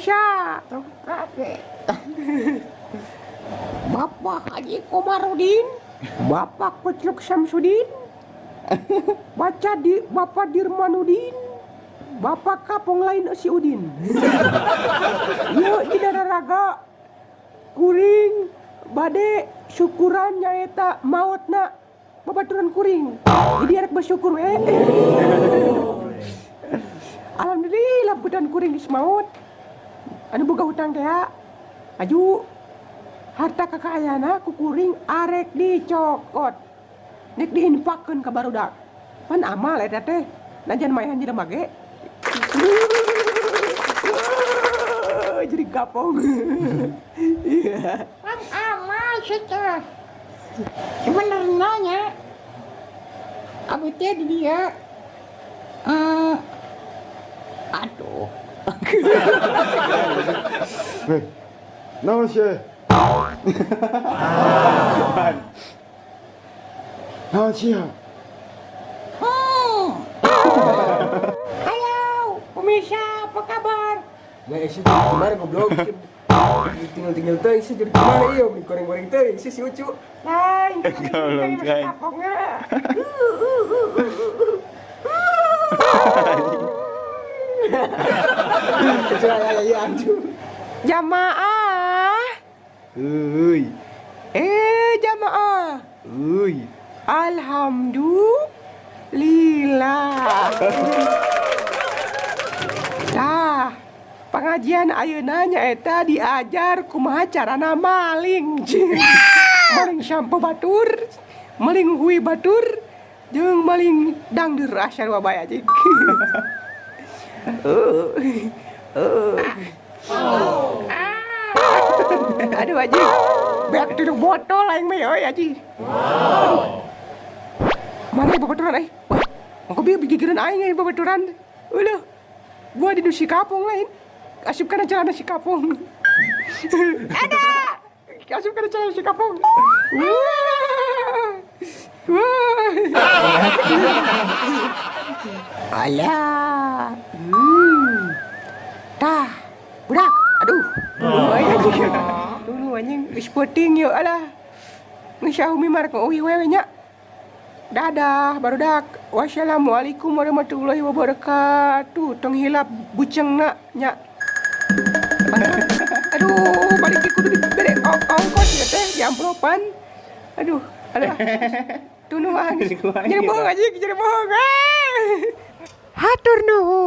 Malaysia. Bapak Haji Komarudin, Bapak Kucluk Syamsuddin, Bapak Dirmanudin, Bapak Kapong lain si Udin. Yuk di raga kuring bade syukuran nyaeta mautna babaturan kuring. Jadi arek bersyukur Alhamdulillah budan kuring geus maut. Anu boga hutang teh aju harta kekayaana ku kuring arek dicokot. Nek diinfakkeun ka barudak. Pan amal eta teh. Najan maehan jelema ge. Jadi gapong. Iya. Pan amal secara sebenarnya abi teh di dia aduh. Naon sih? Naon sih? Halo, pemirsa, apa kabar? Nggak sih gimana goblok? Tinggal teh sih jadi gimana ieu goreng-goreng teh si ucu. Lain, Golong kain. Kecuali ya anju. Jamaah. Euy. Jamaah. Euy. Alhamdulillah. Tah, pengajian ayeuna nyaeta diajar kumaha carana maling. Maling sampo batur, maling hui batur, jeung maling dangdur asyar wabaya cik. Aduh aji, beak duduk botol aing mah euy aji. Mana babaturan ai? Wah, engko bieu bigigireun aing ai babaturan. Ulah. Gua di si kapung lain. Asup kana celana si kapung. Ada. Asup kana celana si kapung. Alah. Tah. Budak. Aduh. Dulu anjing geus peuting yeuh alah. Geus saumi marek uwi wewe nya. Dadah, barudak. Wassalamualaikum warahmatullahi wabarakatuh. Tong hilap bucengna nya. Aduh, balik di kudu dibere ongkos ya teh di amplopan. Aduh, alah. Tunu ah. Jadi bohong aja, jadi bohong. Hatur nuhun.